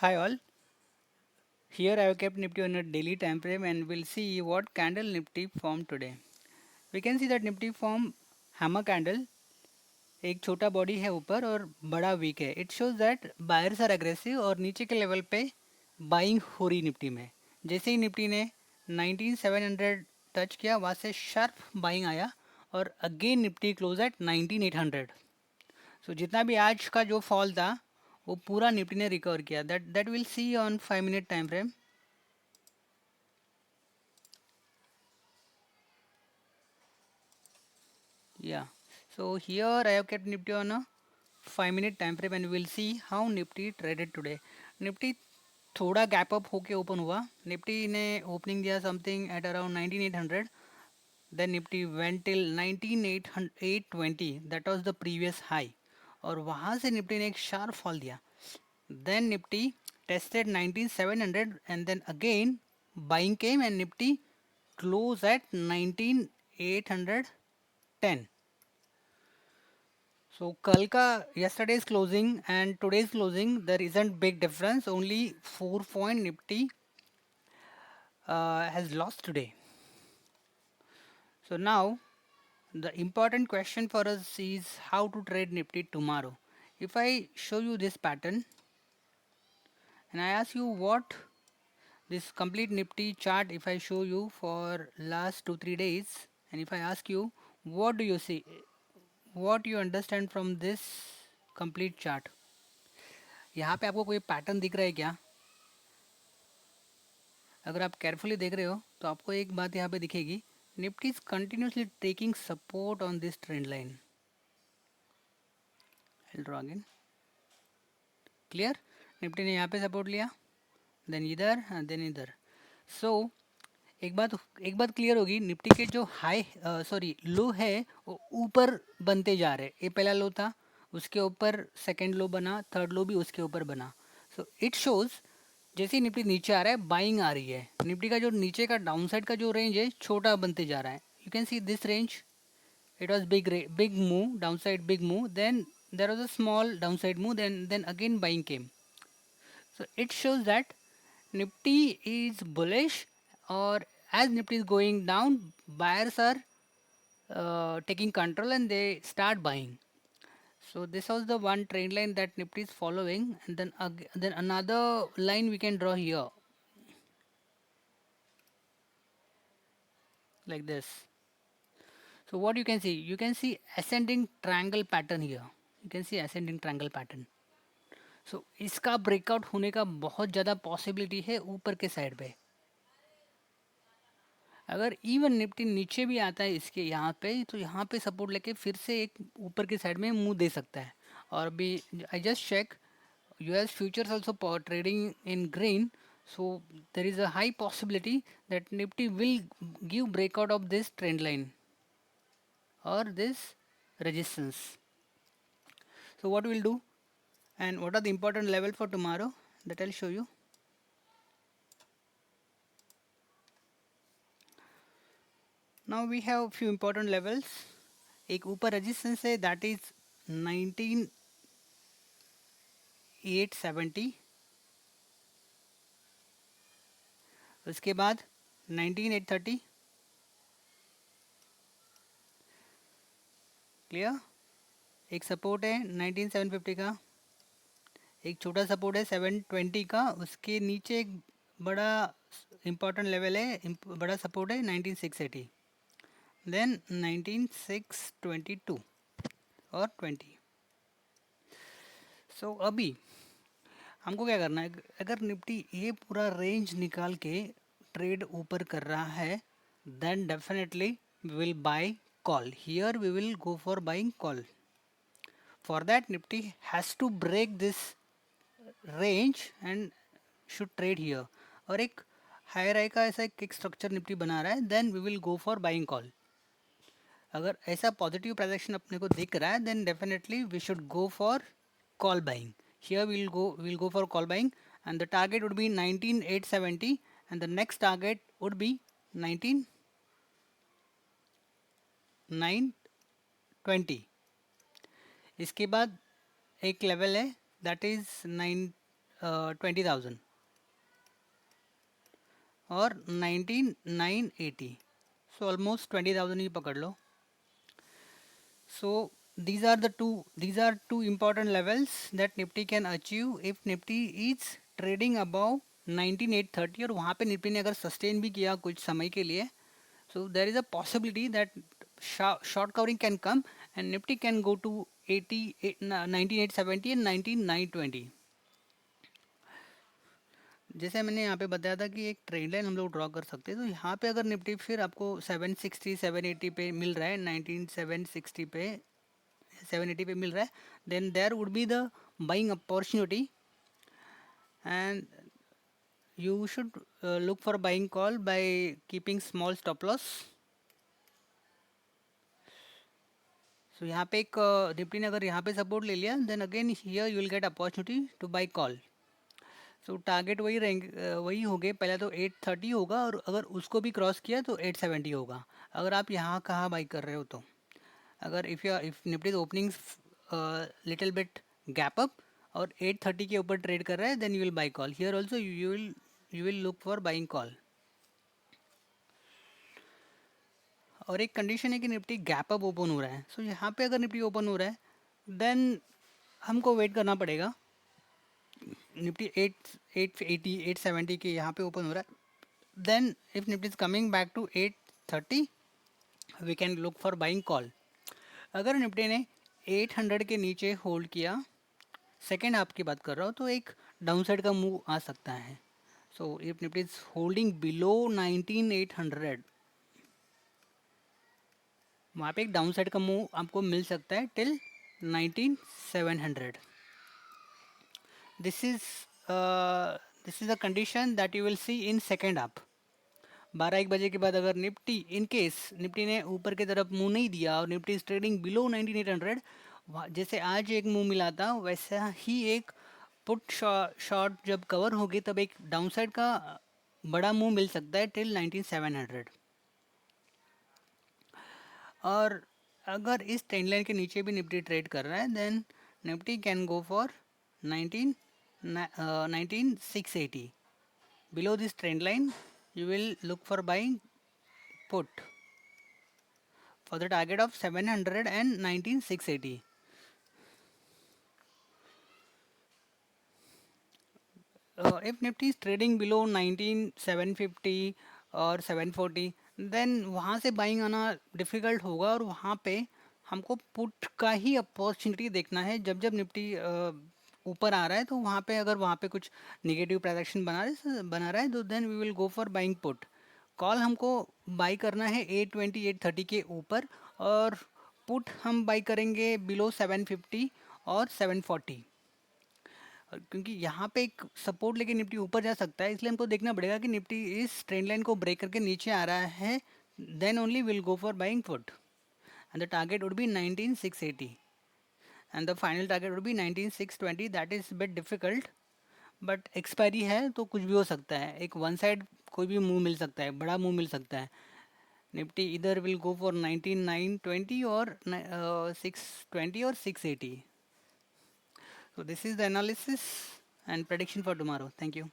Hi all, here I have kept Nifty on a daily time frame and we'll see what candle Nifty formed today. We can see that Nifty form hammer candle, एक छोटा body है ऊपर और बड़ा weak है. It shows that buyers are aggressive और नीचे के लेवल पे बाइंग हो रही निफ्टी में. जैसे ही निफ्टी ने 19700 टच किया वहाँ से शार्प बाइंग आया और अगेन निफ्टी क्लोज एट 19800. सो जितना भी आज का जो फॉल था वो पूरा निफ्टी ने रिकवर किया. That will see on 5 minute time frame. Yeah, so here I have kept Nifty on a 5 minute time frame and we'll see how Nifty traded today. Nifty थोड़ा गैप अप होके open हुआ. Nifty ने opening दिया something at around 19800. Then Nifty went till 19820, that was the previous high. और वहाँ से Nifty ने एक शार्प फॉल दिया. Then Nifty tested 19700 and then again buying came and Nifty closed at 19810. So कल का yesterday's closing and today's closing there isn't big difference, only 4 point Nifty has lost today. So now the important question for us is how to trade Nifty tomorrow. If I show you this pattern and I ask you what this complete Nifty chart, if I show you for last 2-3 days and if I ask you what do you see, what you understand from this complete chart. यहाँ पे आपको कोई pattern दिख रहा है क्या? अगर आप केयरफुली देख रहे हो तो आपको एक बात यहाँ पे दिखेगी. Nifty is continuously taking support on this trend line. I draw again. Clear? Nifty ने यहाँ पे सपोर्ट लिया, देन इधर, देन इधर. सो एक बात क्लियर होगी. निफ्टी के जो हाई सॉरी लो है वो ऊपर बनते जा रहे. ये पहला लो था, उसके ऊपर सेकेंड लो बना, थर्ड लो भी उसके ऊपर बना. सो इट शोज जैसे ही निफ्टी नीचे आ रहा है बाइंग आ रही है. निफ्टी का जो नीचे का डाउन साइड का जो रेंज है छोटा बनते जा रहा है. You can see this range. It was big move down side, big move, then there was a small down side move, then again buying came. So it shows that Nifty is bullish, or as Nifty is going down, buyers are taking control and they start buying. So this was the one trend line that Nifty is following, and then another line we can draw here like this. So what you can see ascending triangle pattern here. You can see ascending triangle pattern. So इसका breakout होने का बहुत ज़्यादा possibility है ऊपर के side पे. अगर इवन निफ्टी नीचे भी आता है इसके यहाँ पे तो यहाँ पे सपोर्ट लेके फिर से एक ऊपर की साइड में मुंह दे सकता है. और अभी I just check US futures also trading in green. So there is a high possibility that Nifty will give breakout of this trend line और this resistance. So what we'll do and what are the important level for tomorrow, that I'll show you. Now we have few important levels. एक ऊपर resistance है that is 19870. उसके बाद 19830. Clear? एक support है 19750 का, एक छोटा सपोर्ट है 720 का, उसके नीचे एक बड़ा इंपॉर्टेंट लेवल है, बड़ा सपोर्ट है 19680, देन 19622 और 20. सो अभी हमको क्या करना है. अगर निफ्टी ये पूरा रेंज निकाल के ट्रेड ऊपर कर रहा है then definitely we will buy call. Here we will go for buying call. For that Nifty has to break this range and should trade here. और एक हायर हाई का ऐसा एक स्ट्रक्चर निफ्टी बना रहा है then we will go for buying call. अगर ऐसा पॉजिटिव प्रोजेक्शन अपने को दिख रहा है then definitely we should go for call buying. Here we'll go for call buying and the target would be 19870 and the next target would be 19920. इसके बाद एक लेवल है दैट इज 9 20,000 और 19,980, सो ऑलमोस्ट 20,000 ही पकड़ लो. So these are two important levels that Nifty can achieve if Nifty is trading above 19,830 और वहाँ पे Nifty ने अगर सस्टेन भी किया कुछ समय के लिए, so there is a possibility that short covering can come and Nifty can go to 19,870 and 19,920. जैसे मैंने यहाँ पे बताया था कि एक ट्रेंड लाइन हम लोग ड्रॉ कर सकते हैं, तो यहाँ पे अगर निफ्टी फिर आपको 760 780 पे मिल रहा है, 19760 पे 780 पे मिल रहा है, then there would be the buying opportunity and you should look for buying call by keeping small stop loss. So यहाँ पे एक निफ्टी ने अगर यहाँ पे सपोर्ट ले लिया, then again here you will get opportunity to buy call. So target वही रहेंगे, वही हो गए. पहले तो 830 होगा और अगर उसको भी क्रॉस किया तो 870 होगा. अगर आप यहाँ कहाँ बाई कर रहे हो, तो अगर if Nifty opening little bit gap up और 830 के ऊपर ट्रेड कर रहा है, then you will buy call. Here also you will look for buying call. और एक कंडीशन है कि निफ्टी गैप अप ओपन हो रहा है. सो यहाँ पे अगर निफ्टी ओपन हो रहा है, देन हमको वेट करना पड़ेगा. निफ्टी 880 870 के यहाँ पे ओपन हो रहा है, then if Nifty is coming back to 830 we can look for buying call. अगर निफ्टी ने 800 के नीचे होल्ड किया, सेकेंड हाफ की बात कर रहा हूँ, तो एक डाउन साइड का मूव आ सकता है. So if Nifty is holding below 19,800, वहाँ पे एक डाउन साइड का मूव आपको मिल सकता है till 19,700. This is a condition that you will see in second half. 12-1 बजे के बाद अगर निफ्टी इन केस निफ्टी ने ऊपर की तरफ मुंह नहीं दिया और निफ्टी ट्रेडिंग बिलो 19,800, जैसे आज एक मुंह मिला था वैसा ही एक पुट शॉर्ट जब कवर होगी तब एक डाउनसाइड का बड़ा मुंह मिल सकता है टिल 19,700. और अगर इस ट्रेंड लाइन के नीचे भी निफ्टी ट्रेड कर रहा है, then Nifty can go for 19,680. Below this trend line, you will look for buying put for the target of 700 and 19,680. If Nifty is trading below 19,750 और 740, then वहाँ से बाइंग आना डिफ़िकल्ट होगा और वहाँ पे हमको पुट का ही अपॉर्चुनिटी देखना है. जब जब निफ्टी ऊपर आ रहा है तो वहाँ पे अगर वहाँ पे कुछ निगेटिव ट्रांजैक्शन बना रहा है, तो then we will go for buying put. Call हमको बाई करना है 820 830 के ऊपर और पुट हम बाई करेंगे बिलो 750 और 740. क्योंकि यहाँ पे एक सपोर्ट लेके निफ्टी ऊपर जा सकता है, इसलिए हमको देखना पड़ेगा कि निफ्टी इस ट्रेंड लाइन को ब्रेक करके नीचे आ रहा है, then only will go for buying put and the target would be 19,680 and the final target would be 19,620. That is bit difficult, but expiry है तो कुछ भी हो सकता है. एक वन साइड कोई भी मूव मिल सकता है, बड़ा मूव मिल सकता है. निफ्टी इधर विल गो फॉर 19,920 और 620 और 680. So this is the analysis and prediction for tomorrow. Thank you.